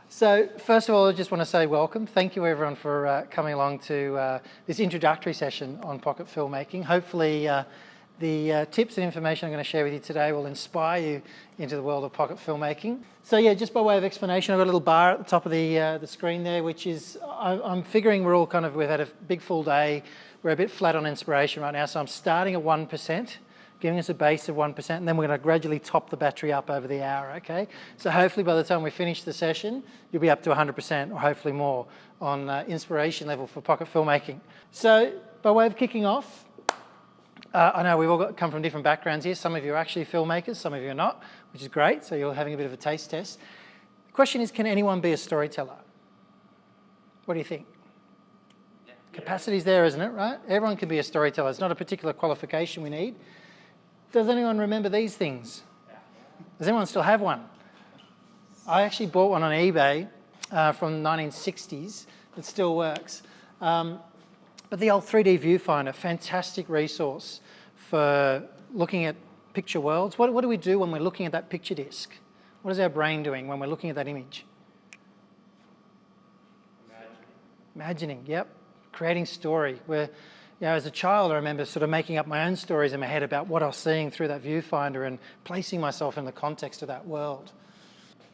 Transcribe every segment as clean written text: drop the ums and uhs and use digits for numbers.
So first of all, I just want to say welcome. Thank you everyone for coming along to this introductory session on Pocket Filmmaking. Hopefully the tips and information I'm going to share with you today will inspire you into the world of Pocket Filmmaking. So yeah, just by way of explanation, I've got a little bar at the top of the screen there, which is, I'm figuring we're all we've had a big full day. We're a bit flat on inspiration right now, so I'm starting at 1%. Giving us a base of 1%, and then we're going to gradually top the battery up over the hour, okay? So hopefully by the time we finish the session, you'll be up to 100% or hopefully more on inspiration level for Pocket Filmmaking. So by way of kicking off, I know we've all come from different backgrounds here. Some of you are actually filmmakers, some of you are not, which is great, so you're having a bit of a taste test. The question is, can anyone be a storyteller? What do you think? Capacity's there, isn't it, right? Everyone can be a storyteller. It's not a particular qualification we need. Does anyone remember these things? Does anyone still have one? I actually bought one on eBay from the 1960s. It still works. But the old 3D viewfinder, fantastic resource for looking at picture worlds. What do we do when we're looking at that picture disc? What is our brain doing when we're looking at that image? Imagining, yep. Creating story. As a child, I remember sort of making up my own stories in my head about what I was seeing through that viewfinder and placing myself in the context of that world.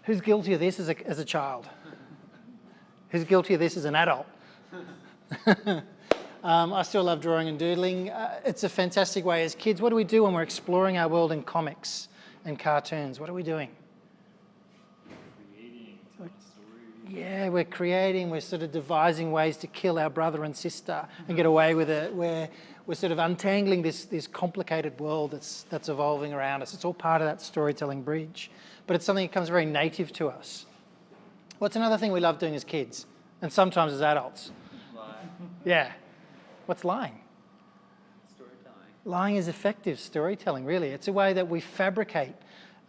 Who's guilty of this as a child? Who's guilty of this as an adult? I still love drawing and doodling. It's a fantastic way as kids. What do we do when we're exploring our world in comics and cartoons? What are we doing? Yeah, we're creating, we're sort of devising ways to kill our brother and sister and get away with it. We're sort of untangling this complicated world that's evolving around us. It's all part of that storytelling bridge. But it's something that comes very native to us. What's another thing we love doing as kids? And sometimes as adults? Lying. Yeah. What's lying? Storytelling. Lying is effective storytelling, really. It's a way that we fabricate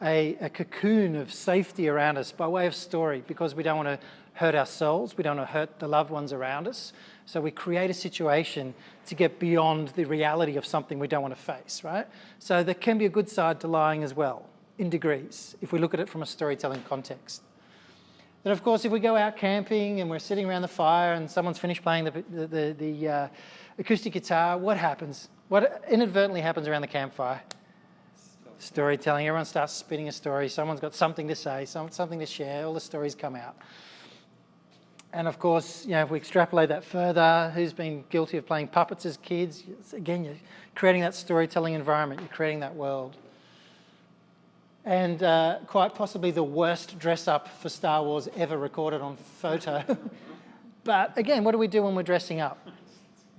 a cocoon of safety around us by way of story, because we don't want to hurt ourselves, we don't want to hurt the loved ones around us. So we create a situation to get beyond the reality of something we don't want to face, right? So there can be a good side to lying as well, in degrees, if we look at it from a storytelling context. Then of course, if we go out camping and we're sitting around the fire and someone's finished playing the acoustic guitar, what happens? What inadvertently happens around the campfire? Storytelling. Everyone starts spinning a story. Someone's got something to say, something to share. All the stories come out. And of course, if we extrapolate that further, who's been guilty of playing puppets as kids? Again, you're creating that storytelling environment. You're creating that world. And quite possibly the worst dress-up for Star Wars ever recorded on photo. But again, what do we do when we're dressing up?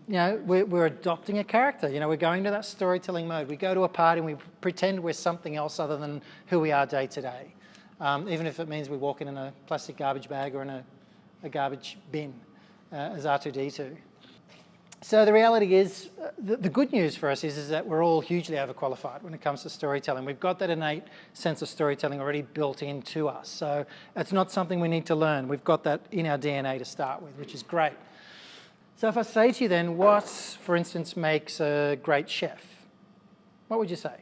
We're adopting a character. We're going to that storytelling mode. We go to a party and we pretend we're something else other than who we are day to day. Even if it means we walk in a plastic garbage bag or in a garbage bin as R2-D2. So the reality is, the good news for us is that we're all hugely overqualified when it comes to storytelling. We've got that innate sense of storytelling already built into us. So it's not something we need to learn. We've got that in our DNA to start with, which is great. So if I say to you then, what, for instance, makes a great chef? What would you say?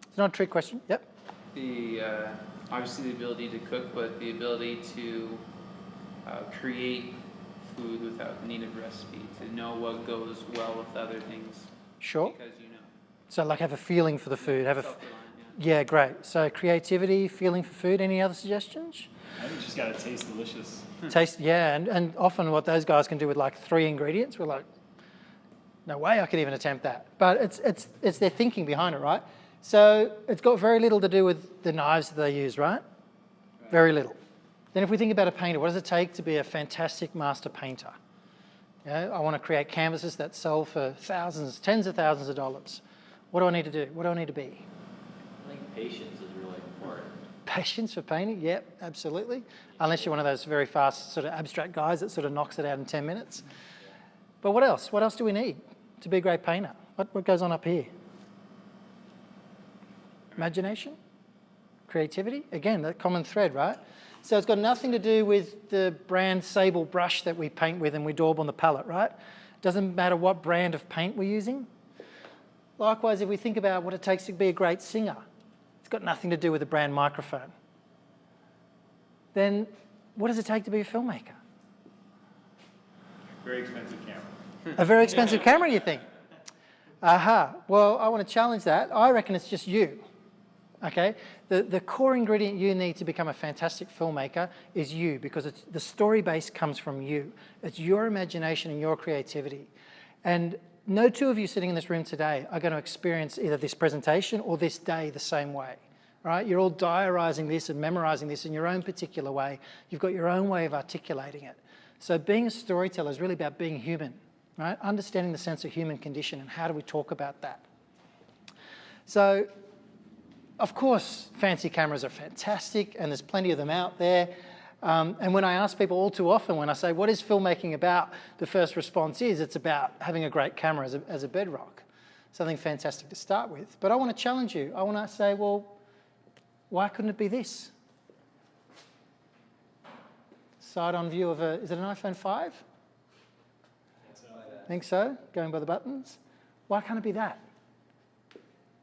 It's not a trick question. Yep. Obviously the ability to cook, but the ability to create food without the need of recipe, to know what goes well with other things. Sure. Because So like have a feeling for the food. Yeah, great. So creativity, feeling for food. Any other suggestions? I think it's just got to taste delicious. Taste, yeah, and often what those guys can do with like 3 ingredients, we're like, no way I could even attempt that. But it's their thinking behind it, right? So it's got very little to do with the knives that they use, right? Very little. Then if we think about a painter, what does it take to be a fantastic master painter? I want to create canvases that sell for thousands, tens of thousands of dollars. What do I need to do? What do I need to be? I think patience is really important. Patience for painting? Yep, absolutely. Unless you're one of those very fast sort of abstract guys that sort of knocks it out in 10 minutes. But what else? What else do we need to be a great painter? What goes on up here? Imagination? Creativity? Again, that common thread, right? So it's got nothing to do with the brand sable brush that we paint with and we daub on the palette, right? Doesn't matter what brand of paint we're using. Likewise, if we think about what it takes to be a great singer, It's got nothing to do with the brand microphone. Then what does it take to be a filmmaker? Very expensive camera. A very expensive camera, you think? Aha. Well, I want to challenge that. I reckon it's just you. Okay? The core ingredient you need to become a fantastic filmmaker is you, because the story base comes from you. It's your imagination and your creativity. And no two of you sitting in this room today are going to experience either this presentation or this day the same way. Right? You're all diarising this and memorising this in your own particular way. You've got your own way of articulating it. So being a storyteller is really about being human, right? Understanding the sense of human condition and how do we talk about that. So, of course, fancy cameras are fantastic and there's plenty of them out there. And when I ask people all too often, when I say, what is filmmaking about? The first response is, it's about having a great camera as a bedrock. Something fantastic to start with. But I want to challenge you. I want to say, well, why couldn't it be this? Side-on view of is it an iPhone 5? Think so? Going by the buttons? Why can't it be that?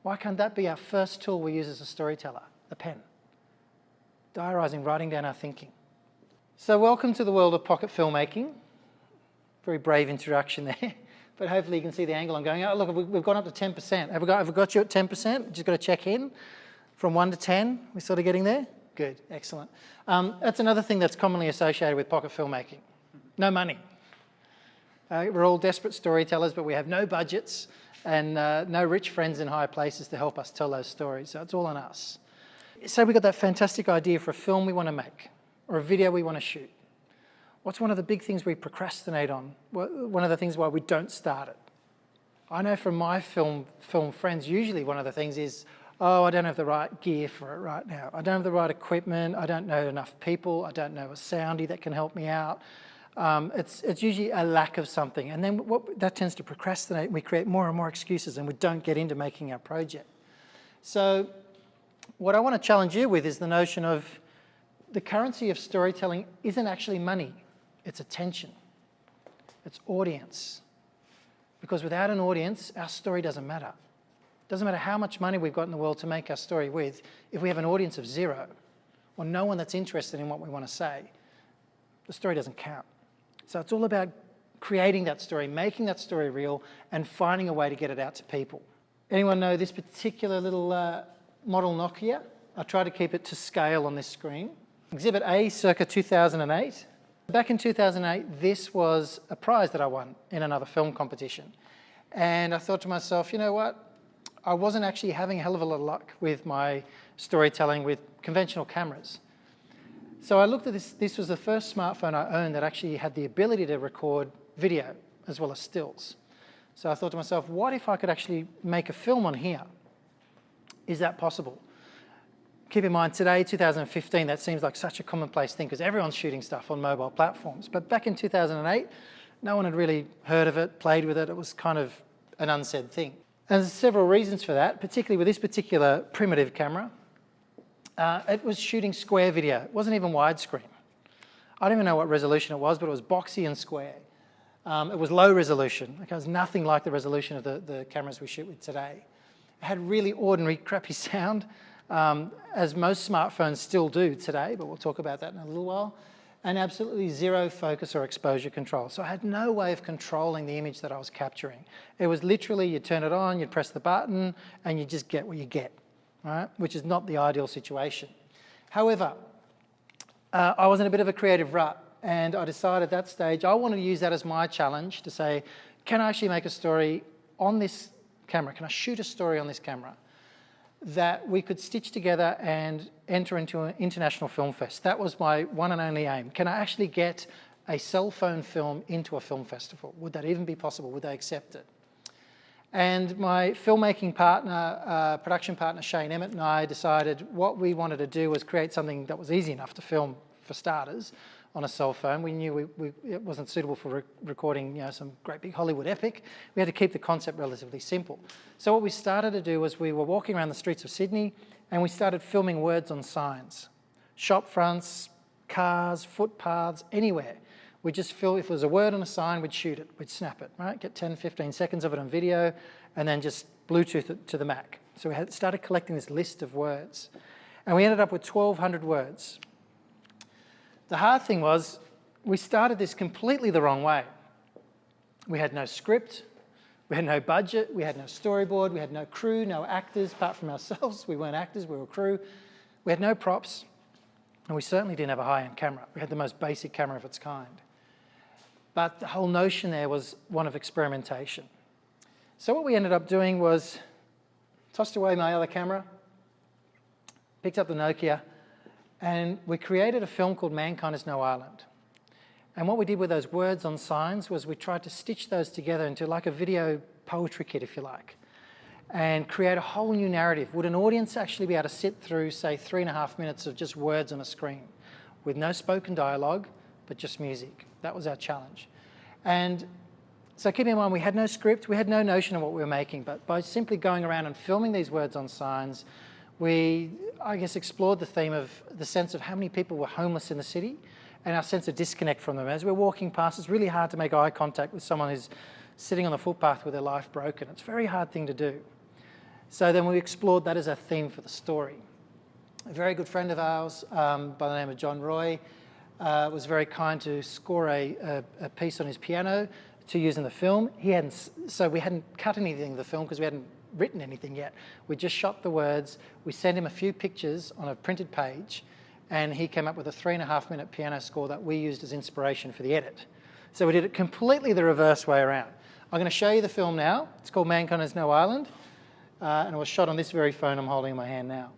Why can't that be our first tool we use as a storyteller? The pen. Diarising, writing down our thinking. So welcome to the world of pocket filmmaking. Very brave introduction there. But hopefully you can see the angle I'm going. Oh, look, we've gone up to 10%. Have we got you at 10%? Just got to check in. From 1 to 10, we're sort of getting there? Good, excellent. That's another thing that's commonly associated with pocket filmmaking. No money. We're all desperate storytellers, but we have no budgets and no rich friends in high places to help us tell those stories, so it's all on us. So we've got that fantastic idea for a film we want to make, or a video we want to shoot. What's one of the big things we procrastinate on? One of the things why we don't start it? I know from my film friends, usually one of the things is, oh, I don't have the right gear for it right now. I don't have the right equipment. I don't know enough people. I don't know a soundy that can help me out. It's usually a lack of something. And then that tends to procrastinate. We create more and more excuses and we don't get into making our project. So what I want to challenge you with is the notion of the currency of storytelling isn't actually money. It's attention. It's audience. Because without an audience, our story doesn't matter. Doesn't matter how much money we've got in the world to make our story with, if we have an audience of 0 or no one that's interested in what we want to say, the story doesn't count. So it's all about creating that story, making that story real, and finding a way to get it out to people. Anyone know this particular little model Nokia? I try to keep it to scale on this screen. Exhibit A, circa 2008. Back in 2008, this was a prize that I won in another film competition. And I thought to myself, you know what? I wasn't actually having a hell of a lot of luck with my storytelling with conventional cameras. So I looked at this. This was the first smartphone I owned that actually had the ability to record video as well as stills. So I thought to myself, what if I could actually make a film on here? Is that possible? Keep in mind, today, 2015, that seems like such a commonplace thing because everyone's shooting stuff on mobile platforms. But back in 2008, no one had really heard of it, played with it. It was kind of an unsaid thing. And there's several reasons for that, particularly with this particular primitive camera. It was shooting square video. It wasn't even widescreen. I don't even know what resolution it was, but it was boxy and square. It was low resolution. It was nothing like the resolution of the cameras we shoot with today. It had really ordinary, crappy sound, as most smartphones still do today, but we'll talk about that in a little while. And absolutely 0 focus or exposure control. So I had no way of controlling the image that I was capturing. It was literally, you'd turn it on, you'd press the button, and you just get what you get, right? Which is not the ideal situation. However, I was in a bit of a creative rut, and I decided at that stage I wanted to use that as my challenge to say, can I actually make a story on this camera? Can I shoot a story on this camera that we could stitch together and enter into an international film fest? That was my one and only aim. Can I actually get a cell phone film into a film festival? Would that even be possible? Would they accept it? And my filmmaking partner, production partner Shane Emmett and I decided what we wanted to do was create something that was easy enough to film for starters on a cell phone. We knew it wasn't suitable for recording, some great big Hollywood epic. We had to keep the concept relatively simple. So what we started to do was we were walking around the streets of Sydney and we started filming words on signs. Shop fronts, cars, footpaths, anywhere. We'd just film, if there was a word on a sign, we'd shoot it, we'd snap it, right? Get 10, 15 seconds of it on video and then just Bluetooth it to the Mac. So we started collecting this list of words. And we ended up with 1,200 words. The hard thing was, we started this completely the wrong way. We had no script, we had no budget, we had no storyboard, we had no crew, no actors, apart from ourselves. We weren't actors, we were crew. We had no props, and we certainly didn't have a high-end camera. We had the most basic camera of its kind. But the whole notion there was one of experimentation. So what we ended up doing was tossed away my other camera, picked up the Nokia, and we created a film called Mankind Is No Island. And what we did with those words on signs was we tried to stitch those together into like a video poetry kit, if you like, and create a whole new narrative. Would an audience actually be able to sit through, say, 3.5 minutes of just words on a screen with no spoken dialogue, but just music? That was our challenge. And so keep in mind, we had no script, we had no notion of what we were making, but by simply going around and filming these words on signs, we, I guess, explored the theme of the sense of how many people were homeless in the city and our sense of disconnect from them. As we're walking past, it's really hard to make eye contact with someone who's sitting on the footpath with their life broken. It's a very hard thing to do. So then we explored that as a theme for the story. A very good friend of ours by the name of John Roy was very kind to score a piece on his piano to use in the film. So we hadn't cut anything in the film because we hadn't written anything yet. We just shot the words, we sent him a few pictures on a printed page, and he came up with a 3.5-minute piano score that we used as inspiration for the edit. So we did it completely the reverse way around. I'm going to show you the film now. It's called Mankind Is No Island, and it was shot on this very phone I'm holding in my hand now.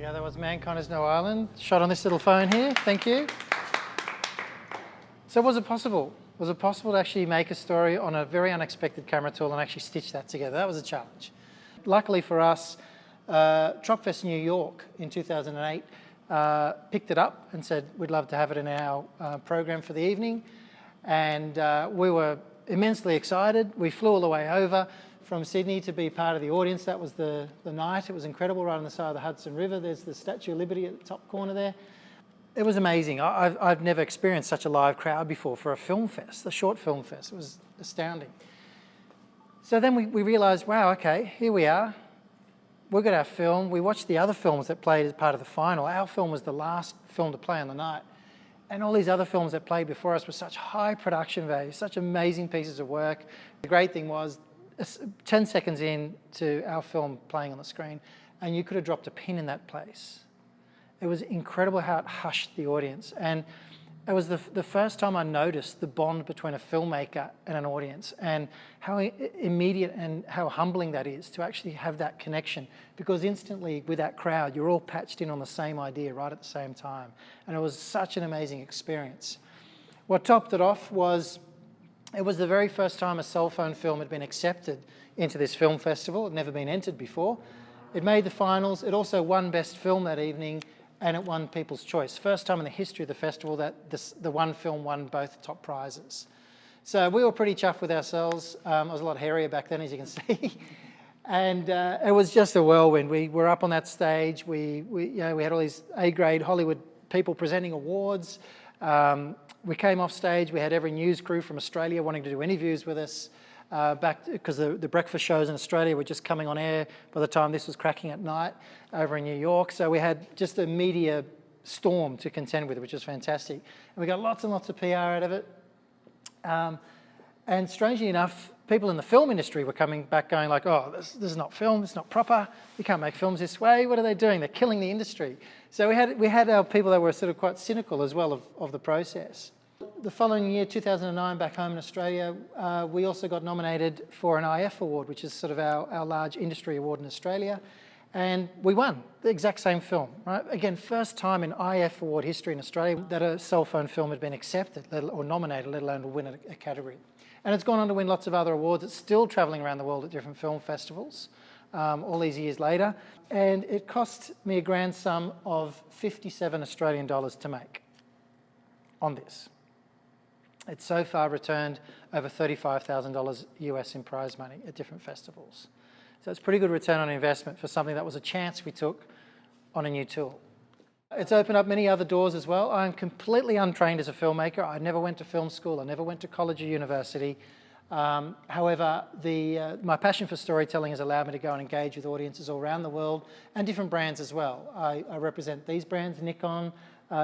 go, that was Mankind Is No Island, shot on this little phone here, thank you. So was it possible? Was it possible to actually make a story on a very unexpected camera tool and actually stitch that together? That was a challenge. Luckily for us, Tropfest New York in 2008 picked it up and said, we'd love to have it in our program for the evening. And we were immensely excited. We flew all the way over from Sydney to be part of the audience. That was the night. It was incredible, right on the side of the Hudson River. There's the Statue of Liberty at the top corner there. It was amazing. I've never experienced such a live crowd before for a film fest, a short film fest. It was astounding. So then we realised, wow, okay, here we are. We've got our film. We watched the other films that played as part of the final. Our film was the last film to play on the night. And all these other films that played before us were such high production value, such amazing pieces of work. The great thing was, 10 seconds in to our film playing on the screen, and you could have dropped a pin in that place. It was incredible how it hushed the audience. And it was the first time I noticed the bond between a filmmaker and an audience, and how immediate and how humbling that is to actually have that connection, because instantly with that crowd, you're all patched in on the same idea right at the same time. And it was such an amazing experience. What topped it off was, it was the very first time a cell phone film had been accepted into this film festival. It had never been entered before. It made the finals. It also won Best Film that evening, and it won People's Choice. First time in the history of the festival that the one film won both top prizes. So we were pretty chuffed with ourselves. I was a lot hairier back then, as you can see. And it was just a whirlwind. We were up on that stage. We had all these A-grade Hollywood people presenting awards. We came off stage. We had every news crew from Australia wanting to do interviews with us. Because the breakfast shows in Australia were just coming on air by the time this was cracking at night over in New York. So we had just a media storm to contend with, which was fantastic. And we got lots and lots of PR out of it. And strangely enough, people in the film industry were coming back going like, oh, this is not film, it's not proper, you can't make films this way, what are they doing? They're killing the industry. So we had our people that were sort of quite cynical as well of the process. The following year, 2009, back home in Australia, we also got nominated for an IF award, which is sort of our large industry award in Australia. And we won the exact same film, right? Again, first time in IF award history in Australia that a cell phone film had been accepted or nominated, let alone to win a category. And it's gone on to win lots of other awards. It's still traveling around the world at different film festivals all these years later. And it cost me a grand sum of 57 Australian dollars to make on this. It's so far returned over $35,000 US in prize money at different festivals. So it's pretty good return on investment for something that was a chance we took on a new tool. It's opened up many other doors as well. I'm completely untrained as a filmmaker. I never went to film school. I never went to college or university. However, my passion for storytelling has allowed me to go and engage with audiences all around the world and different brands as well. I represent these brands, Nikon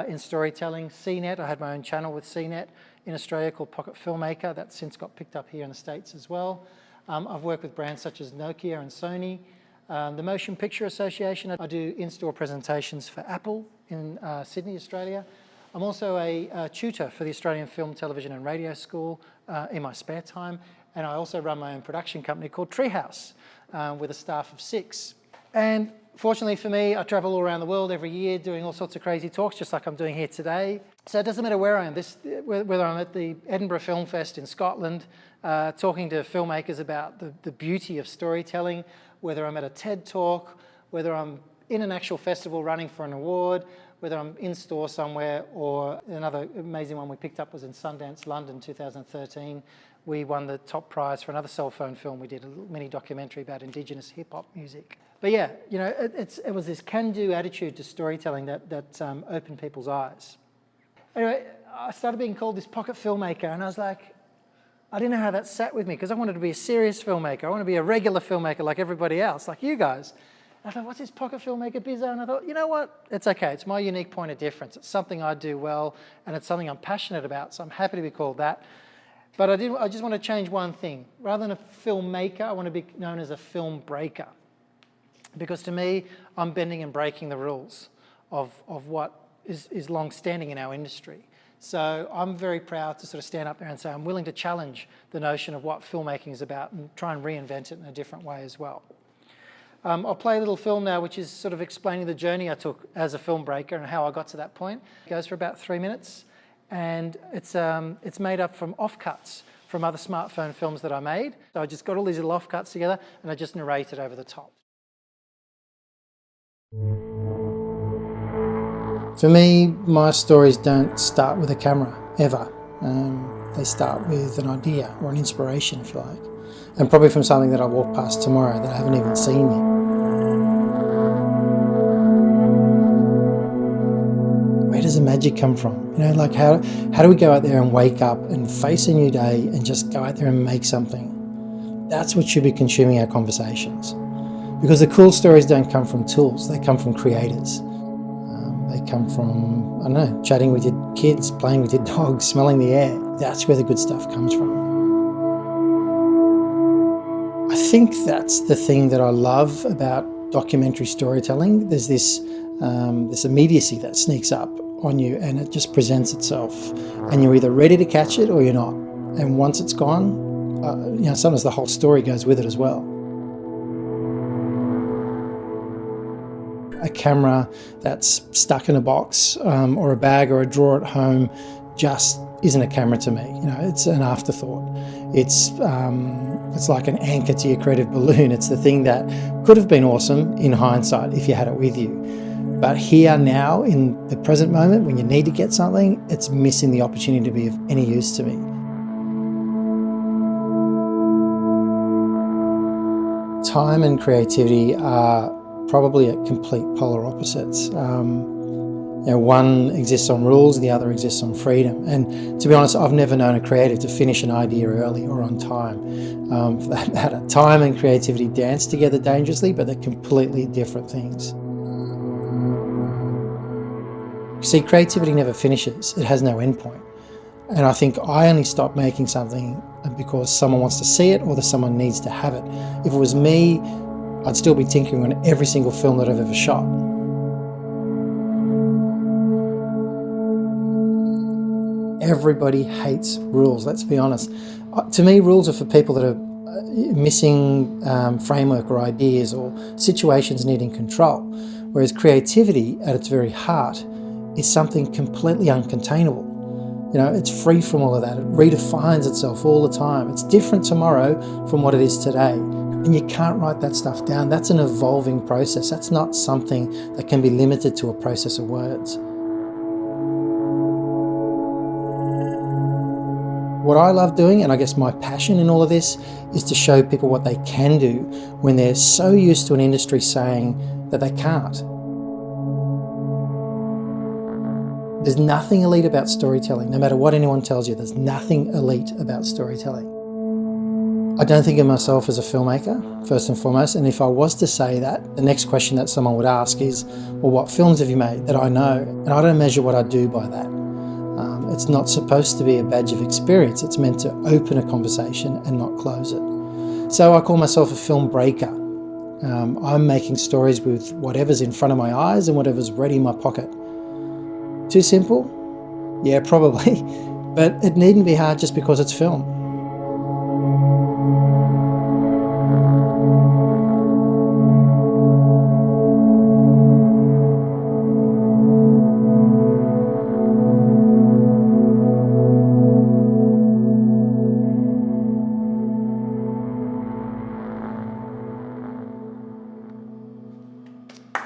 in storytelling, CNET. I had my own channel with CNET in Australia called Pocket Filmmaker. That's since got picked up here in the States as well. I've worked with brands such as Nokia and Sony. The Motion Picture Association, I do in-store presentations for Apple in Sydney, Australia. I'm also a tutor for the Australian Film, Television and Radio School in my spare time. And I also run my own production company called Treehouse with a staff of 6. And fortunately for me, I travel all around the world every year doing all sorts of crazy talks, just like I'm doing here today. So it doesn't matter where I am, whether I'm at the Edinburgh Film Fest in Scotland, talking to filmmakers about the beauty of storytelling, whether I'm at a TED Talk, whether I'm in an actual festival running for an award, whether I'm in store somewhere, or another amazing one we picked up was in Sundance, London, 2013. We won the top prize for another cell phone film we did, a little mini documentary about Indigenous hip-hop music. But yeah, you know, it was this can-do attitude to storytelling that opened people's eyes. Anyway, I started being called this pocket filmmaker, and I was like, I didn't know how that sat with me, because I wanted to be a serious filmmaker. I want to be a regular filmmaker like everybody else, like you guys. I thought, what's this pocket filmmaker bizarre? And I thought, you know what? It's okay. It's my unique point of difference. It's something I do well, and it's something I'm passionate about, so I'm happy to be called that. But I just want to change one thing. Rather than a filmmaker, I want to be known as a film breaker. Because to me, I'm bending and breaking the rules of what is long-standing in our industry. So I'm very proud to sort of stand up there and say I'm willing to challenge the notion of what filmmaking is about and try and reinvent it in a different way as well. I'll play a little film now which is sort of explaining the journey I took as a film breaker and how I got to that point. It goes for about 3 minutes, and it's made up from offcuts from other smartphone films that I made. So I just got all these little offcuts together and I just narrated over the top. For me, my stories don't start with a camera, ever. They start with an idea or an inspiration, if you like. And probably from something that I walk past tomorrow that I haven't even seen yet. Where does the magic come from? You know, like how do we go out there and wake up and face a new day and just go out there and make something? That's what should be consuming our conversations. Because the cool stories don't come from tools, they come from creators. They come from, I don't know, chatting with your kids, playing with your dogs, smelling the air. That's where the good stuff comes from. I think that's the thing that I love about documentary storytelling. There's this immediacy that sneaks up on you and it just presents itself. And you're either ready to catch it or you're not. And once it's gone, you know, sometimes the whole story goes with it as well. A camera that's stuck in a box or a bag or a drawer at home just isn't a camera to me. You know, it's an afterthought. It's like an anchor to your creative balloon. It's the thing that could have been awesome in hindsight if you had it with you. But here now, in the present moment, when you need to get something, it's missing the opportunity to be of any use to me. Time and creativity are probably at complete polar opposites. You know, one exists on rules, the other exists on freedom. And to be honest, I've never known a creative to finish an idea early or on time. For that matter, time and creativity dance together dangerously, but they're completely different things. See, creativity never finishes. It has no end point. And I think I only stop making something because someone wants to see it or that someone needs to have it. If it was me, I'd still be tinkering on every single film that I've ever shot. Everybody hates rules, let's be honest. To me, rules are for people that are missing framework or ideas or situations needing control. Whereas creativity, at its very heart, is something completely uncontainable. You know, it's free from all of that. It redefines itself all the time. It's different tomorrow from what it is today. And you can't write that stuff down. That's an evolving process. That's not something that can be limited to a process of words. What I love doing, and I guess my passion in all of this, is to show people what they can do when they're so used to an industry saying that they can't. There's nothing elite about storytelling. No matter what anyone tells you, there's nothing elite about storytelling. I don't think of myself as a filmmaker, first and foremost, and if I was to say that, the next question that someone would ask is, well, what films have you made that I know? And I don't measure what I do by that. It's not supposed to be a badge of experience. It's meant to open a conversation and not close it. So I call myself a film breaker. I'm making stories with whatever's in front of my eyes and whatever's ready in my pocket. Too simple? Yeah, probably. But it needn't be hard just because it's film.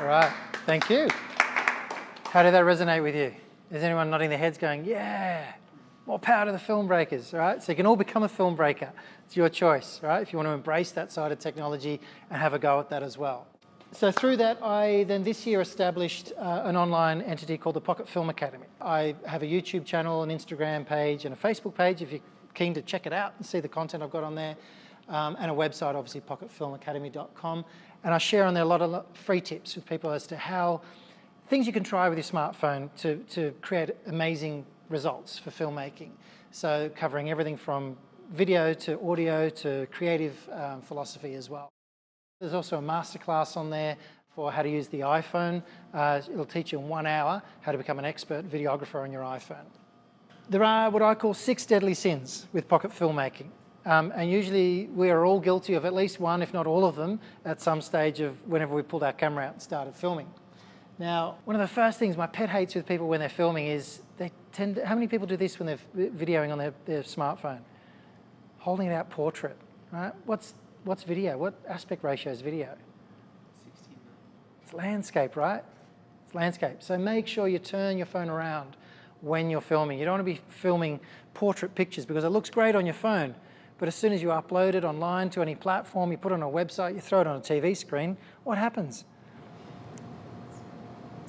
All right, thank you. How did that resonate with you? Is anyone nodding their heads going, yeah, more power to the film breakers, all right? So you can all become a film breaker. It's your choice, right? If you want to embrace that side of technology and have a go at that as well. So through that, I then this year established an online entity called the Pocket Film Academy. I have a YouTube channel, an Instagram page, and a Facebook page if you're keen to check it out and see the content I've got on there, and a website, obviously, pocketfilmacademy.com. And I share on there a lot of free tips with people as to how things you can try with your smartphone to create amazing results for filmmaking. So covering everything from video to audio to creative philosophy as well. There's also a masterclass on there for how to use the iPhone. It'll teach you in 1 hour how to become an expert videographer on your iPhone. There are what I call 6 deadly sins with pocket filmmaking. And usually we are all guilty of at least one, if not all of them, at some stage of whenever we pulled our camera out and started filming. Now, one of the first things my pet hates with people when they're filming is they tend to, how many people do this when they're videoing on their smartphone? Holding it out portrait, right? What's video? What aspect ratio is video? 16. It's landscape, right? It's landscape. So make sure you turn your phone around when you're filming. You don't want to be filming portrait pictures because it looks great on your phone, but as soon as you upload it online to any platform, you put it on a website, you throw it on a TV screen, what happens?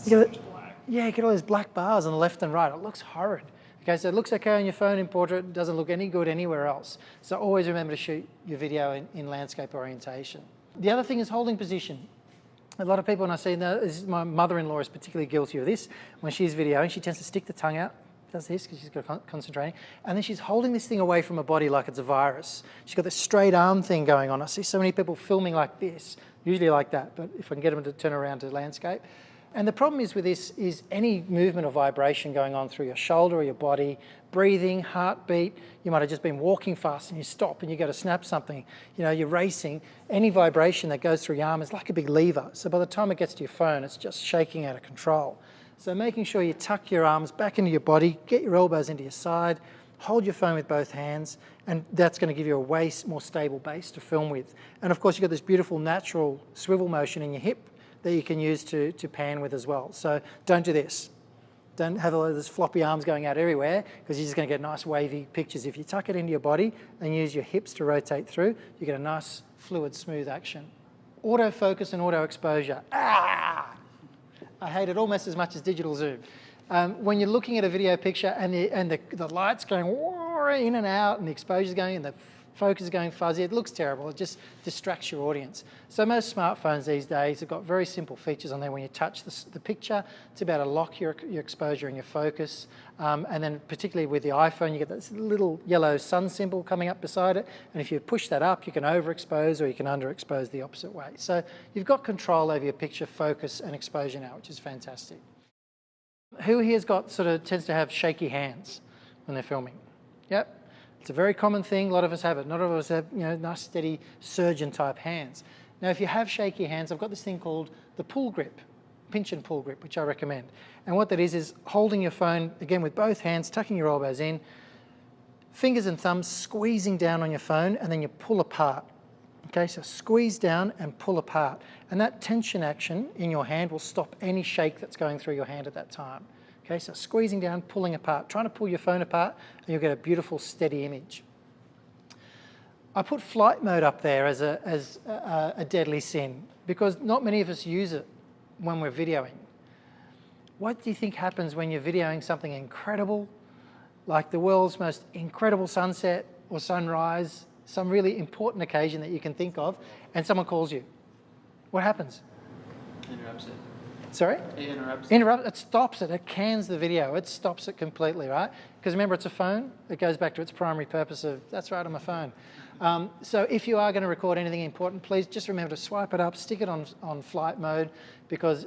You get, yeah, you get all those black bars on the left and right. It looks horrid. Okay, so it looks okay on your phone in portrait, it doesn't look any good anywhere else. So always remember to shoot your video in landscape orientation. The other thing is holding position. A lot of people, when I see, my mother-in-law is particularly guilty of this. When she's videoing, she tends to stick the tongue out, does this because she's got concentrating, and then she's holding this thing away from her body like it's a virus. She's got this straight arm thing going on. I see so many people filming like this, usually like that, but if I can get them to turn around to landscape. And the problem is with this is any movement or vibration going on through your shoulder or your body, breathing, heartbeat, you might have just been walking fast and you stop and you go to snap something, you know, you're racing, any vibration that goes through your arm is like a big lever. So by the time it gets to your phone, it's just shaking out of control. So making sure you tuck your arms back into your body, get your elbows into your side, hold your phone with both hands, and that's going to give you a way more stable base to film with. And of course, you've got this beautiful natural swivel motion in your hip that you can use to pan with as well. So don't do this. Don't have all those floppy arms going out everywhere because you're just going to get nice wavy pictures. If you tuck it into your body and use your hips to rotate through, you get a nice fluid, smooth action. Autofocus and auto exposure. Ah! I hate it almost as much as digital zoom. When you're looking at a video picture and the light's going in and out and the exposure's going and the focus is going fuzzy, it looks terrible. It just distracts your audience. So most smartphones these days have got very simple features on there. When you touch the picture, it's about to lock your exposure and your focus. And then particularly with the iPhone, you get this little yellow sun symbol coming up beside it. And if you push that up, you can overexpose or you can underexpose the opposite way. So you've got control over your picture focus and exposure now, which is fantastic. Who here's got tends to have shaky hands when they're filming? Yep. It's a very common thing. A lot of us have it. Not all of us have, nice, steady surgeon type hands. Now, if you have shaky hands, I've got this thing called the pull grip, pinch and pull grip, which I recommend. And what that is holding your phone, again, with both hands, tucking your elbows in, fingers and thumbs squeezing down on your phone, and then you pull apart. Okay, so squeeze down and pull apart. And that tension action in your hand will stop any shake that's going through your hand at that time. Okay, so squeezing down, pulling apart, trying to pull your phone apart, and you'll get a beautiful, steady image. I put flight mode up there as a deadly sin because not many of us use it when we're videoing. What do you think happens when you're videoing something incredible, like the world's most incredible sunset or sunrise, some really important occasion that you can think of, and someone calls you? What happens? Interrupts it. Sorry? It interrupts. It stops it. It cans the video. It stops it completely, right? Because remember, it's a phone. It goes back to its primary purpose of, that's right, I'm a phone. So if you are going to record anything important, please just remember to swipe it up, stick it on flight mode, because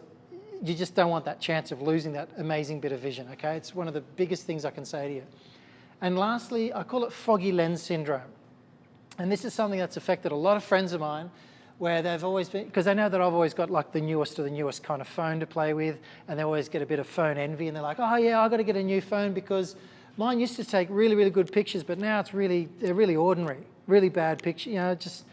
you just don't want that chance of losing that amazing bit of vision, okay? It's one of the biggest things I can say to you. And lastly, I call it foggy lens syndrome. And this is something that's affected a lot of friends of mine, where they've always been, because they know that I've always got like the newest kind of phone to play with, and they always get a bit of phone envy, and they're like, oh yeah, I've got to get a new phone because mine used to take really, really good pictures, but now they're really ordinary, really bad pictures,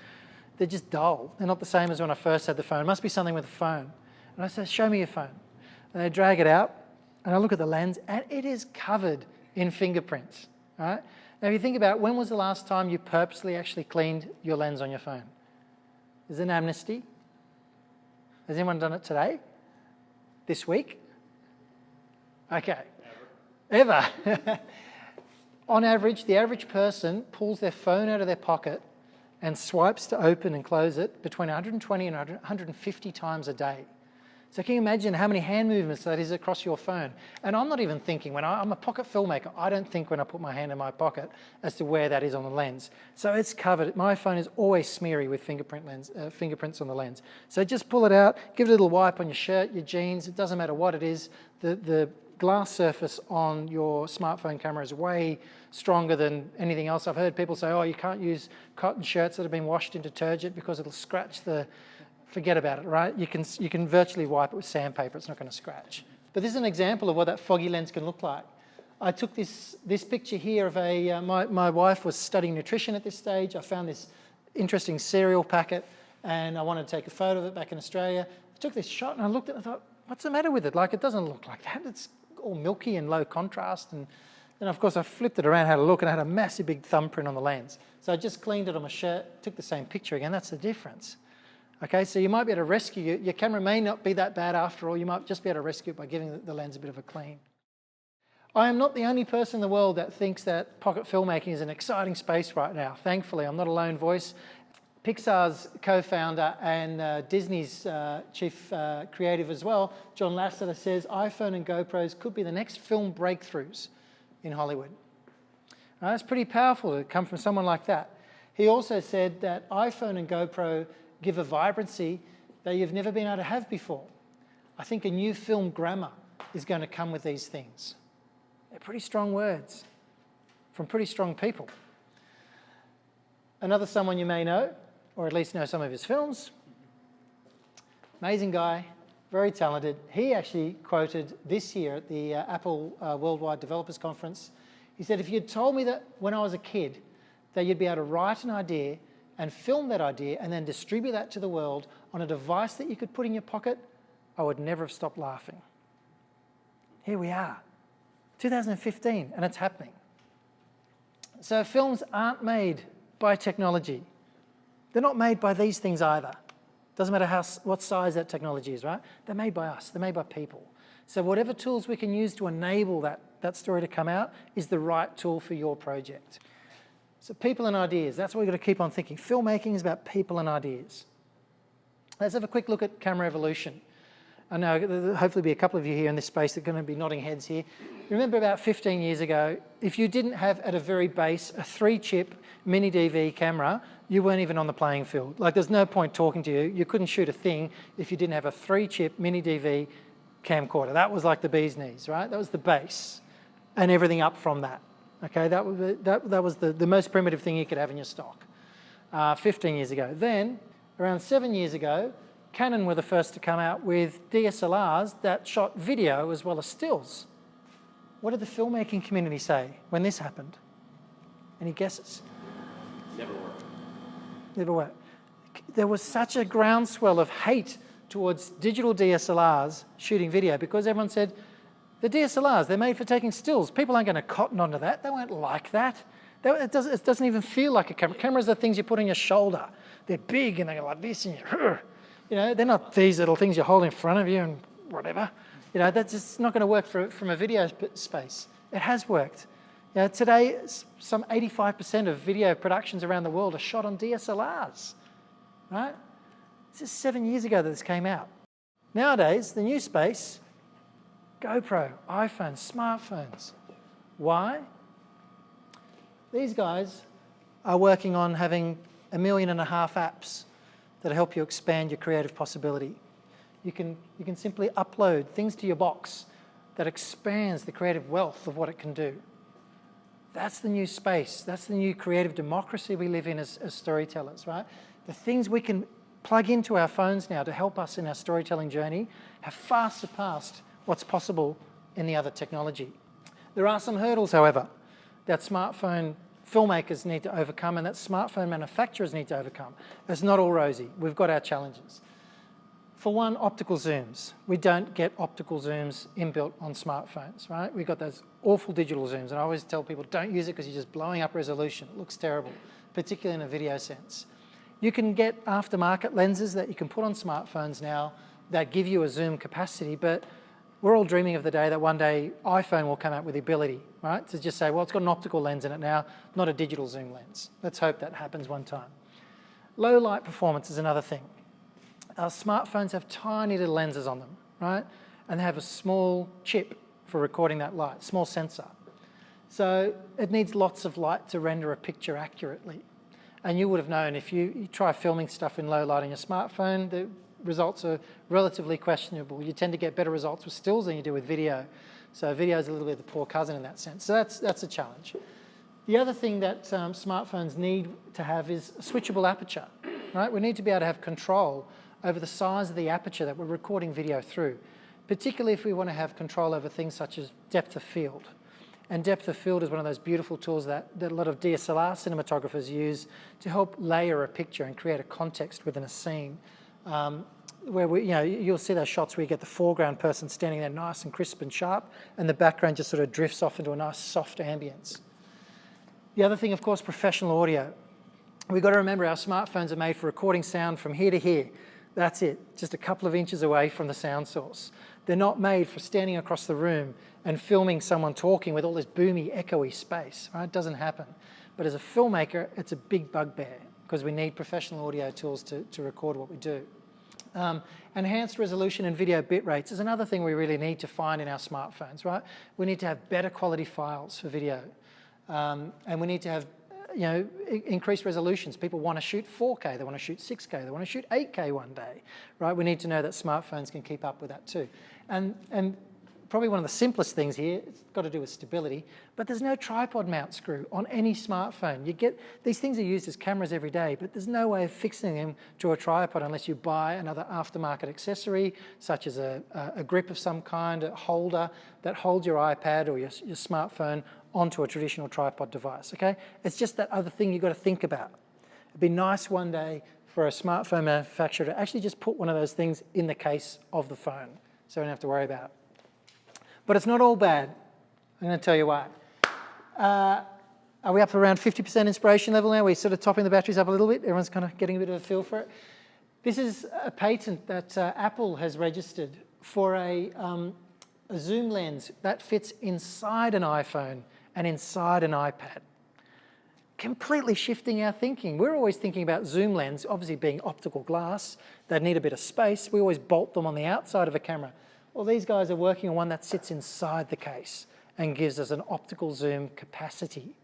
they're just dull. They're not the same as when I first had the phone. It must be something with the phone. And I say, show me your phone. And they drag it out, and I look at the lens, and it is covered in fingerprints, right? Now if you think about it, when was the last time you purposely actually cleaned your lens on your phone? Is it an amnesty? Has anyone done it today? This week? Okay. Ever? On average, the average person pulls their phone out of their pocket and swipes to open and close it between 120 and 150 times a day. So can you imagine how many hand movements that is across your phone? And I'm not even thinking, I'm a pocket filmmaker, I don't think when I put my hand in my pocket as to where that is on the lens. So it's covered. My phone is always smeary with fingerprints on the lens. So just pull it out, give it a little wipe on your shirt, your jeans, it doesn't matter what it is. The glass surface on your smartphone camera is way stronger than anything else. I've heard people say, oh, you can't use cotton shirts that have been washed in detergent because it'll scratch the... Forget about it, right? You can virtually wipe it with sandpaper. It's not going to scratch. But this is an example of what that foggy lens can look like. I took this picture here of my wife was studying nutrition at this stage. I found this interesting cereal packet and I wanted to take a photo of it back in Australia. I took this shot and I looked at it and I thought, what's the matter with it? Like, it doesn't look like that. It's all milky and low contrast. And then, of course, I flipped it around, had a look, and I had a massive big thumbprint on the lens. So I just cleaned it on my shirt, took the same picture again. That's the difference. Okay, so you might be able to rescue your camera may not be that bad after all. You might just be able to rescue it by giving the lens a bit of a clean. I am not the only person in the world that thinks that pocket filmmaking is an exciting space right now. Thankfully, I'm not a lone voice. Pixar's co-founder and Disney's chief creative as well, John Lasseter, says iPhone and GoPros could be the next film breakthroughs in Hollywood. Now, that's pretty powerful to come from someone like that. He also said that iPhone and GoPro give a vibrancy that you've never been able to have before. I think a new film grammar is going to come with these things. They're pretty strong words from pretty strong people. Another someone you may know, or at least know some of his films, amazing guy, very talented. He actually quoted this year at the Apple Worldwide Developers Conference. He said, if you'd told me that when I was a kid that you'd be able to write an idea and film that idea and then distribute that to the world on a device that you could put in your pocket, I would never have stopped laughing. Here we are, 2015, and it's happening. So films aren't made by technology. They're not made by these things either. Doesn't matter what size that technology is, right? They're made by us, they're made by people. So whatever tools we can use to enable that story to come out is the right tool for your project. So people and ideas, that's what we've got to keep on thinking. Filmmaking is about people and ideas. Let's have a quick look at camera evolution. I know there'll hopefully be a couple of you here in this space that are going to be nodding heads here. Remember about 15 years ago, if you didn't have at a very base a 3-chip mini DV camera, you weren't even on the playing field. Like, there's no point talking to you. You couldn't shoot a thing if you didn't have a 3-chip mini DV camcorder. That was like the bee's knees, right? That was the base and everything up from that. Okay, that was the most primitive thing you could have in your stock 15 years ago. Then, around 7 years ago, Canon were the first to come out with DSLRs that shot video as well as stills. What did the filmmaking community say when this happened? Any guesses? Never worked. Never worked. There was such a groundswell of hate towards digital DSLRs shooting video because everyone said, the DSLRs, they're made for taking stills. People aren't going to cotton onto that. They won't like that. It doesn't even feel like a camera. Cameras are things you put on your shoulder. They're big and they're like this, and you know, they're not these little things you hold in front of you and whatever. You know, that's just not going to work from a video space. It has worked. You know, today, some 85% of video productions around the world are shot on DSLRs, right? This is 7 years ago that this came out. Nowadays, the new space, GoPro, iPhone, smartphones. Why? These guys are working on having 1.5 million apps that help you expand your creative possibility. You can simply upload things to your box that expands the creative wealth of what it can do. That's the new space. That's the new creative democracy we live in as storytellers, right? The things we can plug into our phones now to help us in our storytelling journey have far surpassed what's possible in the other technology. There are some hurdles, however, that smartphone filmmakers need to overcome and that smartphone manufacturers need to overcome. It's not all rosy. We've got our challenges. For one, optical zooms. We don't get optical zooms inbuilt on smartphones, right? We've got those awful digital zooms, and I always tell people, don't use it because you're just blowing up resolution. It looks terrible, particularly in a video sense. You can get aftermarket lenses that you can put on smartphones now that give you a zoom capacity, but we're all dreaming of the day that one day iPhone will come out with the ability, right, to just say, well, it's got an optical lens in it now, not a digital zoom lens. Let's hope that happens one time. Low light performance is another thing. Our smartphones have tiny little lenses on them, right? And they have a small chip for recording that light, small sensor. So it needs lots of light to render a picture accurately. And you would have known if you try filming stuff in low light on your smartphone, the results are relatively questionable. You tend to get better results with stills than you do with video. So video is a little bit of the poor cousin in that sense. So that's a challenge. The other thing that smartphones need to have is a switchable aperture, right? We need to be able to have control over the size of the aperture that we're recording video through, particularly if we want to have control over things such as depth of field. And depth of field is one of those beautiful tools that a lot of DSLR cinematographers use to help layer a picture and create a context within a scene. Where you'll see those shots where you get the foreground person standing there nice and crisp and sharp, and the background just sort of drifts off into a nice soft ambience. The other thing, of course, professional audio. We've got to remember our smartphones are made for recording sound from here to here. That's it, just a couple of inches away from the sound source. They're not made for standing across the room and filming someone talking with all this boomy, echoey space, right? It doesn't happen. But as a filmmaker, it's a big bugbear because we need professional audio tools to record what we do. Enhanced resolution and video bit rates is another thing we really need to find in our smartphones, right? We need to have better quality files for video. And we need to have increased resolutions. People want to shoot 4K, they want to shoot 6K, they want to shoot 8K one day, right? We need to know that smartphones can keep up with that too. And probably one of the simplest things here, it's got to do with stability, but there's no tripod mount screw on any smartphone. These things are used as cameras every day, but there's no way of fixing them to a tripod unless you buy another aftermarket accessory, such as a grip of some kind, a holder that holds your iPad or your smartphone onto a traditional tripod device, okay? It's just that other thing you've got to think about. It'd be nice one day for a smartphone manufacturer to actually just put one of those things in the case of the phone, so we don't have to worry about it. But it's not all bad. I'm going to tell you why. Are we up around 50% inspiration level now? We're sort of topping the batteries up a little bit. Everyone's kind of getting a bit of a feel for it. This is a patent that Apple has registered for a zoom lens that fits inside an iPhone and inside an iPad. Completely shifting our thinking. We're always thinking about zoom lens, obviously being optical glass. They need a bit of space. We always bolt them on the outside of a camera. Well, these guys are working on one that sits inside the case and gives us an optical zoom capacity.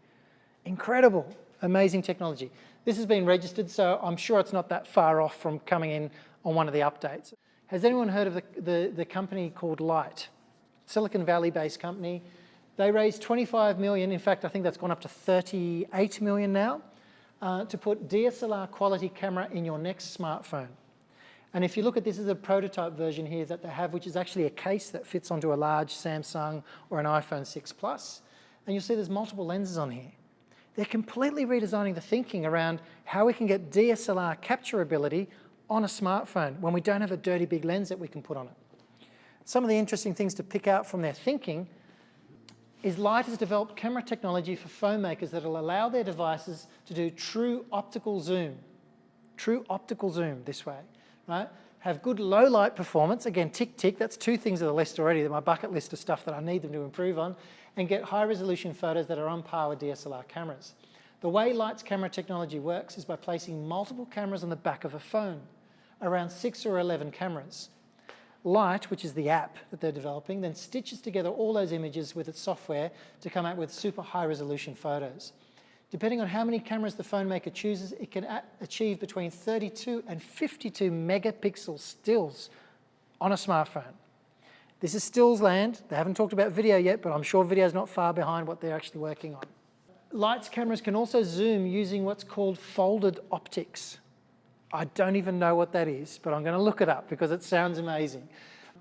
Incredible, amazing technology. This has been registered, so I'm sure it's not that far off from coming in on one of the updates. Has anyone heard of the company called Light? Silicon Valley-based company. They raised 25 million, in fact, I think that's gone up to 38 million now, to put DSLR quality camera in your next smartphone. And if you look at this as a prototype version here that they have, which is actually a case that fits onto a large Samsung or an iPhone 6 Plus, and you'll see there's multiple lenses on here. They're completely redesigning the thinking around how we can get DSLR capture ability on a smartphone when we don't have a dirty big lens that we can put on it. Some of the interesting things to pick out from their thinking is Light has developed camera technology for phone makers that will allow their devices to do true optical zoom this way. Right? Have good low light performance, again, tick, tick, that's two things on the list already, that my bucket list of stuff that I need them to improve on, and get high resolution photos that are on par with DSLR cameras. The way Light's camera technology works is by placing multiple cameras on the back of a phone, around 6 or 11 cameras. Light, which is the app that they're developing, then stitches together all those images with its software to come out with super high resolution photos. Depending on how many cameras the phone maker chooses, it can achieve between 32 and 52 megapixel stills on a smartphone. This is stills land. They haven't talked about video yet, but I'm sure video is not far behind what they're actually working on. Light's cameras can also zoom using what's called folded optics. I don't even know what that is, but I'm going to look it up because it sounds amazing,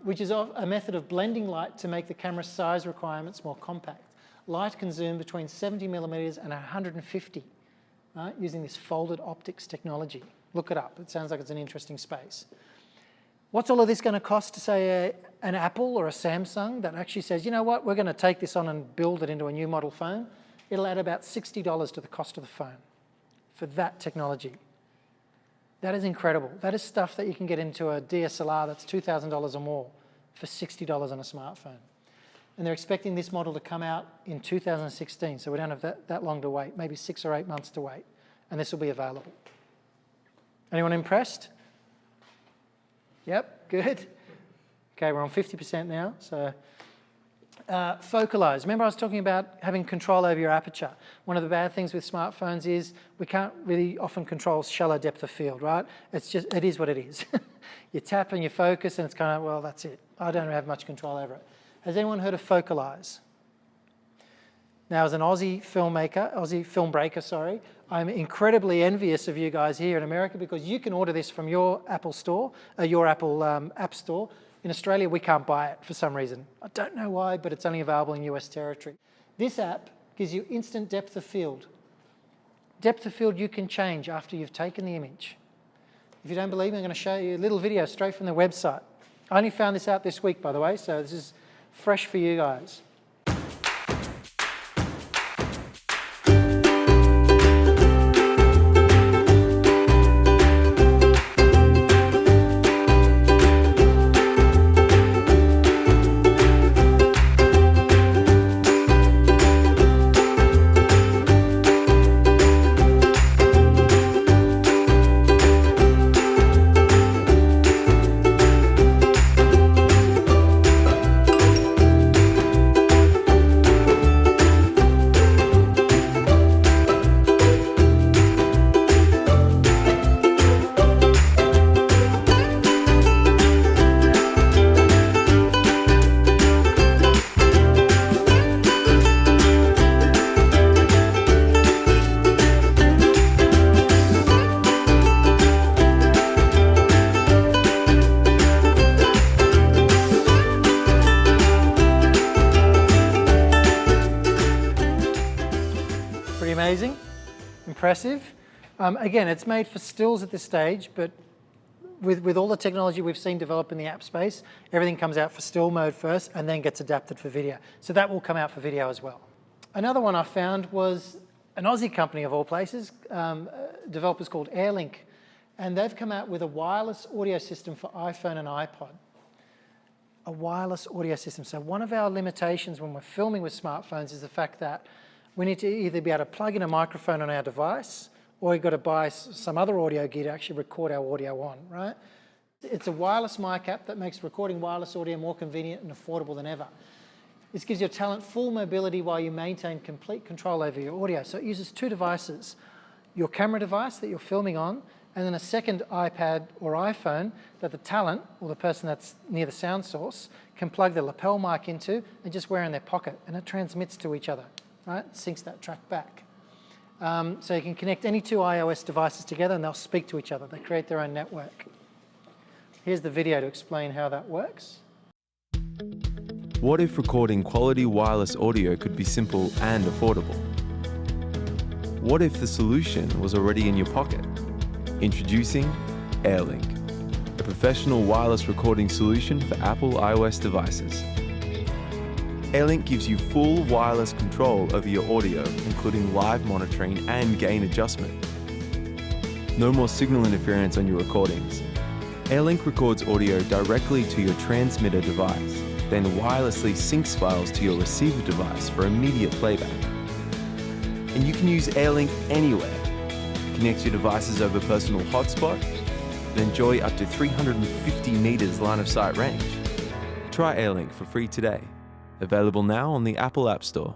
which is a method of blending light to make the camera size requirements more compact. Light can zoom between 70 millimeters and 150, right, using this folded optics technology. Look it up. It sounds like it's an interesting space. What's all of this going to cost to, say, an Apple or a Samsung that actually says, you know what, we're going to take this on and build it into a new model phone? It'll add about $60 to the cost of the phone for that technology. That is incredible. That is stuff that you can get into a DSLR that's $2,000 or more for $60 on a smartphone. And they're expecting this model to come out in 2016, so we don't have that long to wait, maybe 6 or 8 months to wait, and this will be available. Anyone impressed? Yep, good. Okay, we're on 50% now, so focalize. Remember I was talking about having control over your aperture. One of the bad things with smartphones is we can't really often control shallow depth of field, right? It is what it is. You tap and you focus and it's kind of, well, that's it. I don't have much control over it. Has anyone heard of Focalize? Now, as an Aussie filmmaker, Aussie film breaker, sorry, I'm incredibly envious of you guys here in America because you can order this from your Apple store, your Apple App Store. In Australia, we can't buy it for some reason. I don't know why, but it's only available in US territory. This app gives you instant depth of field. Depth of field you can change after you've taken the image. If you don't believe me, I'm going to show you a little video straight from the website. I only found this out this week, by the way, so this is fresh for you guys. Amazing, impressive. Again, it's made for stills at this stage, but with all the technology we've seen develop in the app space, everything comes out for still mode first and then gets adapted for video. So that will come out for video as well. Another one I found was an Aussie company of all places, developers called Airlink, and they've come out with a wireless audio system for iPhone and iPod. A wireless audio system. So one of our limitations when we're filming with smartphones is the fact that we need to either be able to plug in a microphone on our device or you've got to buy some other audio gear to actually record our audio on, right? It's a wireless mic app that makes recording wireless audio more convenient and affordable than ever. This gives your talent full mobility while you maintain complete control over your audio. So it uses two devices, your camera device that you're filming on, and then a second iPad or iPhone that the talent, or the person that's near the sound source, can plug the lapel mic into and just wear in their pocket, and it transmits to each other. Right? Syncs that track back. So you can connect any two iOS devices together and they'll speak to each other. They create their own network. Here's the video to explain how that works. What if recording quality wireless audio could be simple and affordable? What if the solution was already in your pocket? Introducing Airlink, a professional wireless recording solution for Apple iOS devices. Airlink gives you full wireless control over your audio, including live monitoring and gain adjustment. No more signal interference on your recordings. Airlink records audio directly to your transmitter device, then wirelessly syncs files to your receiver device for immediate playback. And you can use Airlink anywhere. Connect your devices over personal hotspot and enjoy up to 350 meters line of sight range. Try Airlink for free today. Available now on the Apple App Store.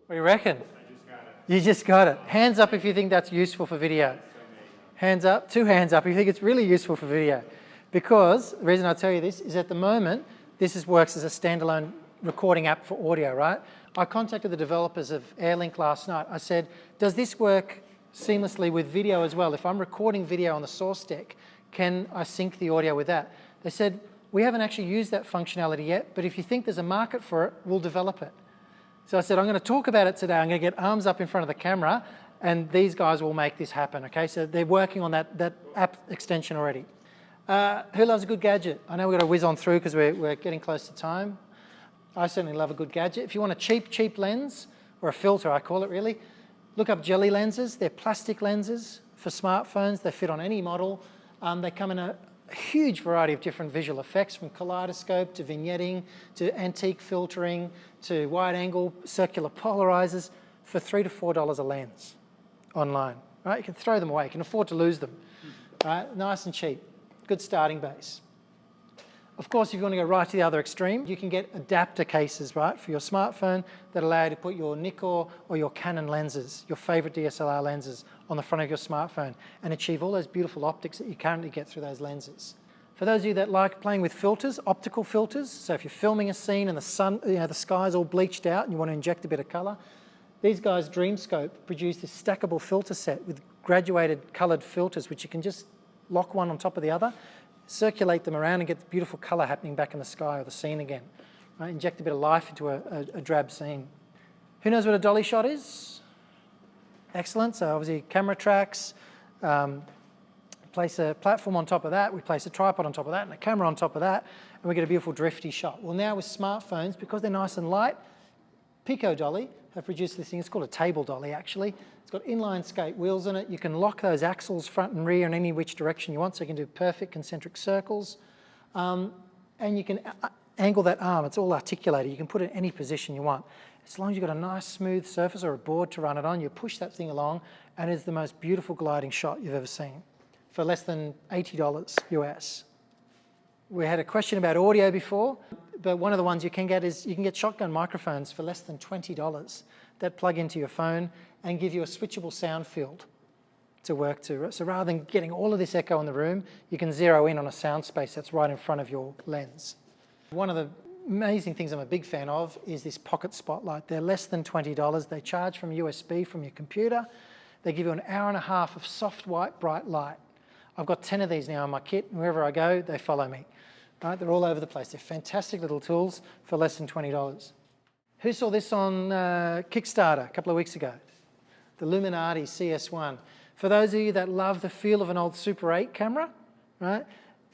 What do you reckon? I just got it. You just got it. Hands up if you think that's useful for video. Hands up, two hands up if you think it's really useful for video. Because the reason I tell you this is at the moment, works as a standalone recording app for audio, right? I contacted the developers of Airlink last night. I said, does this work seamlessly with video as well? If I'm recording video on the source deck, can I sync the audio with that? They said, we haven't actually used that functionality yet, but if you think there's a market for it, we'll develop it. So I said, I'm going to talk about it today. I'm going to get arms up in front of the camera, and these guys will make this happen, okay? So they're working on that app extension already. Who loves a good gadget? I know we've got to whiz on through because we're getting close to time. I certainly love a good gadget. If you want a cheap lens, or a filter, I call it really, look up Jelly lenses. They're plastic lenses for smartphones. They fit on any model. They come in a huge variety of different visual effects, from kaleidoscope to vignetting to antique filtering to wide angle circular polarizers, for $3 to $4 a lens online. Right? You can throw them away. You can afford to lose them. Right? Nice and cheap. Good starting base. Of course, if you want to go right to the other extreme, you can get adapter cases, right, for your smartphone that allow you to put your Nikon or your Canon lenses, your favorite DSLR lenses, on the front of your smartphone and achieve all those beautiful optics that you currently get through those lenses. For those of you that like playing with filters, optical filters, so if you're filming a scene and the sun, the sky's all bleached out and you want to inject a bit of color, these guys, Dreamscope, produce this stackable filter set with graduated colored filters, which you can just lock one on top of the other, circulate them around and get the beautiful color happening back in the sky or the scene again. Right? Inject a bit of life into a drab scene. Who knows what a dolly shot is? Excellent. So obviously camera tracks, place a platform on top of that, we place a tripod on top of that and a camera on top of that, and we get a beautiful drifty shot. Well, now with smartphones, because they're nice and light, Pico Dolly have produced this thing. It's called a table dolly, actually. It's got inline skate wheels in it. You can lock those axles front and rear in any which direction you want, so you can do perfect concentric circles. And you can angle that arm. It's all articulated. You can put it in any position you want. As long as you've got a nice smooth surface or a board to run it on, you push that thing along, and it's the most beautiful gliding shot you've ever seen for less than $80 US. We had a question about audio before, but one of the ones you can get is you can get shotgun microphones for less than $20 that plug into your phone and give you a switchable sound field to work to. So rather than getting all of this echo in the room, you can zero in on a sound space that's right in front of your lens. One of the amazing things I'm a big fan of is this Pocket Spotlight. They're less than $20. They charge from USB from your computer. They give you an hour and a half of soft white bright light. I've got 10 of these now in my kit, and wherever I go, they follow me. Right? They're all over the place. They're fantastic little tools for less than $20. Who saw this on Kickstarter a couple of weeks ago? The Luminati CS1. For those of you that love the feel of an old Super 8 camera, right?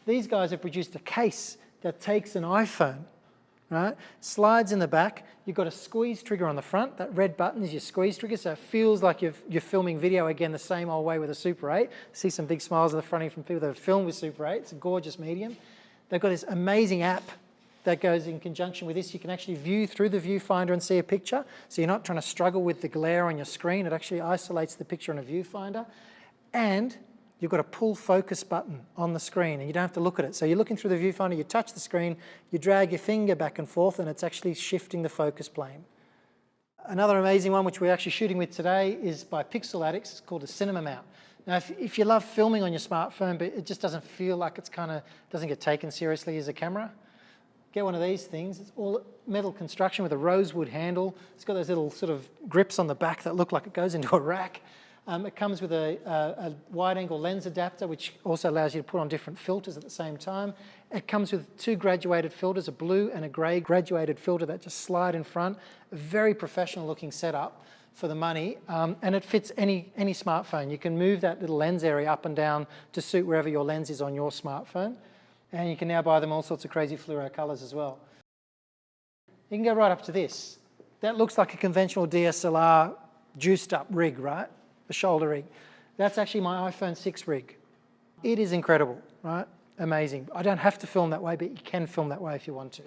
These guys have produced a case that takes an iPhone, right? Slides in the back. You've got a squeeze trigger on the front. That red button is your squeeze trigger, so it feels like you're filming video again the same old way with a Super 8. See some big smiles on the front from people that have filmed with Super 8. It's a gorgeous medium. They've got this amazing app that goes in conjunction with this. You can actually view through the viewfinder and see a picture. So you're not trying to struggle with the glare on your screen. It actually isolates the picture on a viewfinder. And you've got a pull focus button on the screen and you don't have to look at it. So you're looking through the viewfinder, you touch the screen, you drag your finger back and forth and it's actually shifting the focus plane. Another amazing one which we're actually shooting with today is by Pixel Addicts. It's called a cinema mount. Now, if you love filming on your smartphone, but it just doesn't feel like it's doesn't get taken seriously as a camera, get one of these things. It's all metal construction with a rosewood handle. It's got those little sort of grips on the back that look like it goes into a rack. It comes with a wide-angle lens adapter, which also allows you to put on different filters at the same time. It comes with 2 graduated filters, a blue and a grey graduated filter that just slide in front. A very professional-looking setup for the money, and it fits any smartphone. You can move that little lens area up and down to suit wherever your lens is on your smartphone. And you can now buy them all sorts of crazy fluoro colours as well. You can go right up to this. That looks like a conventional DSLR juiced up rig, right? The shoulder rig. That's actually my iPhone 6 rig. It is incredible, right? Amazing. I don't have to film that way, but you can film that way if you want to.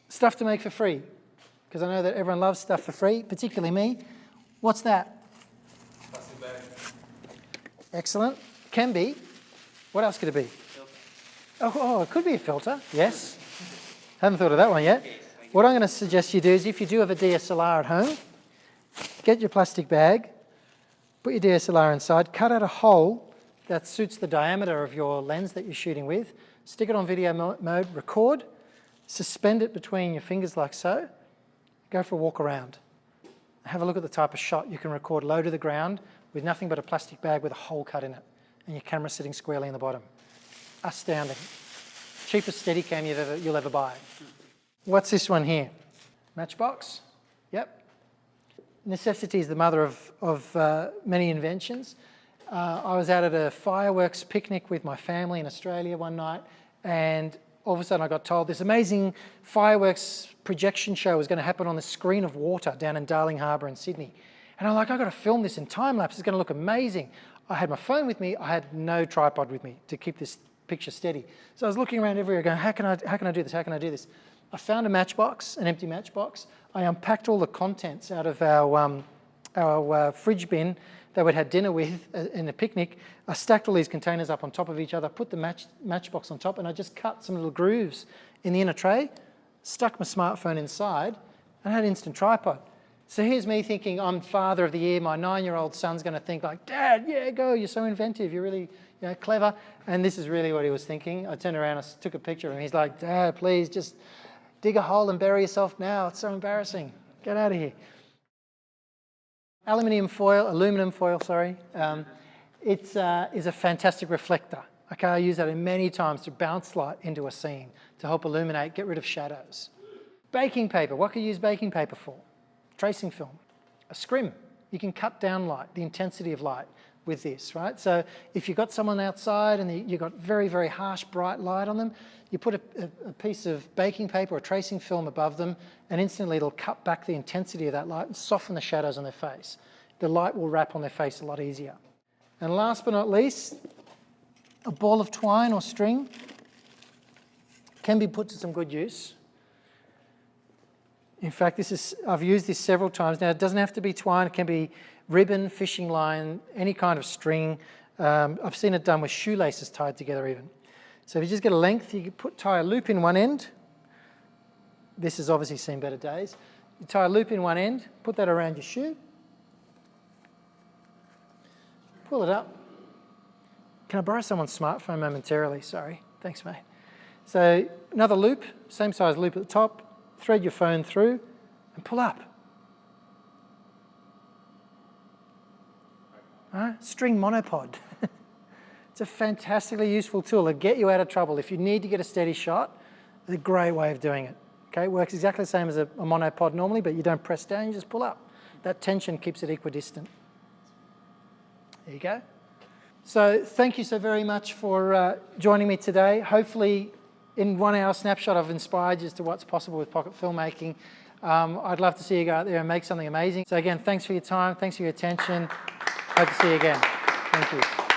Stuff to make for free, because I know that everyone loves stuff for free, particularly me. What's that? Plastic bag. Excellent. Can be. What else could it be? Oh, it could be a filter, yes. Haven't thought of that one yet. What I'm going to suggest you do is if you do have a DSLR at home, get your plastic bag, put your DSLR inside, cut out a hole that suits the diameter of your lens that you're shooting with, stick it on video mode, record, suspend it between your fingers like so, go for a walk around. Have a look at the type of shot you can record low to the ground with nothing but a plastic bag with a hole cut in it and your camera sitting squarely in the bottom. Astounding. Cheapest Steadicam you'll ever buy. What's this one here? Matchbox? Yep. Necessity is the mother of many inventions. I was out at a fireworks picnic with my family in Australia one night, and all of a sudden I got told this amazing fireworks projection show was going to happen on the screen of water down in Darling Harbour in Sydney. And I'm like, I've got to film this in time lapse. It's going to look amazing. I had my phone with me. I had no tripod with me to keep this picture steady. So I was looking around everywhere going, how can I do this? How can I do this? I found a matchbox, an empty matchbox. I unpacked all the contents out of our fridge bin that we'd had dinner with in a picnic. I stacked all these containers up on top of each other, put the matchbox on top, and I just cut some little grooves in the inner tray, stuck my smartphone inside, and had an instant tripod. So here's me thinking I'm father of the year. My 9-year-old son's going to think like, Dad, yeah, go. You're so inventive. You're You know, clever. And this is really what he was thinking. I turned around, I took a picture of him. He's like, Dad, please just dig a hole and bury yourself now. It's so embarrassing. Get out of here. Aluminum foil, sorry. It is a fantastic reflector. Okay, I use that many times to bounce light into a scene to help illuminate, get rid of shadows. Baking paper, what can you use baking paper for? Tracing film. A scrim, you can cut down light, the intensity of light with this, right? So if you've got someone outside and you've got very, very harsh, bright light on them, you put a piece of baking paper or tracing film above them, and instantly it'll cut back the intensity of that light and soften the shadows on their face. The light will wrap on their face a lot easier. And last but not least, a ball of twine or string can be put to some good use. In fact, I've used this several times. Now, it doesn't have to be twine. It can be ribbon, fishing line, any kind of string. I've seen it done with shoelaces tied together even. So if you just get a length, you can tie a loop in one end. This has obviously seen better days. You tie a loop in one end, put that around your shoe, pull it up. Can I borrow someone's smartphone momentarily? Sorry. Thanks, mate. So another loop, same size loop at the top, thread your phone through and pull up. All right? String monopod. It's a fantastically useful tool to get you out of trouble. If you need to get a steady shot, it's a great way of doing it. Okay? It works exactly the same as a monopod normally, but you don't press down, you just pull up. That tension keeps it equidistant. There you go. So thank you so very much for joining me today. Hopefully in 1 hour snapshot I've inspired you as to what's possible with pocket filmmaking. I'd love to see you go out there and make something amazing. So again, thanks for your time, thanks for your attention. Hope to see you again. Thank you.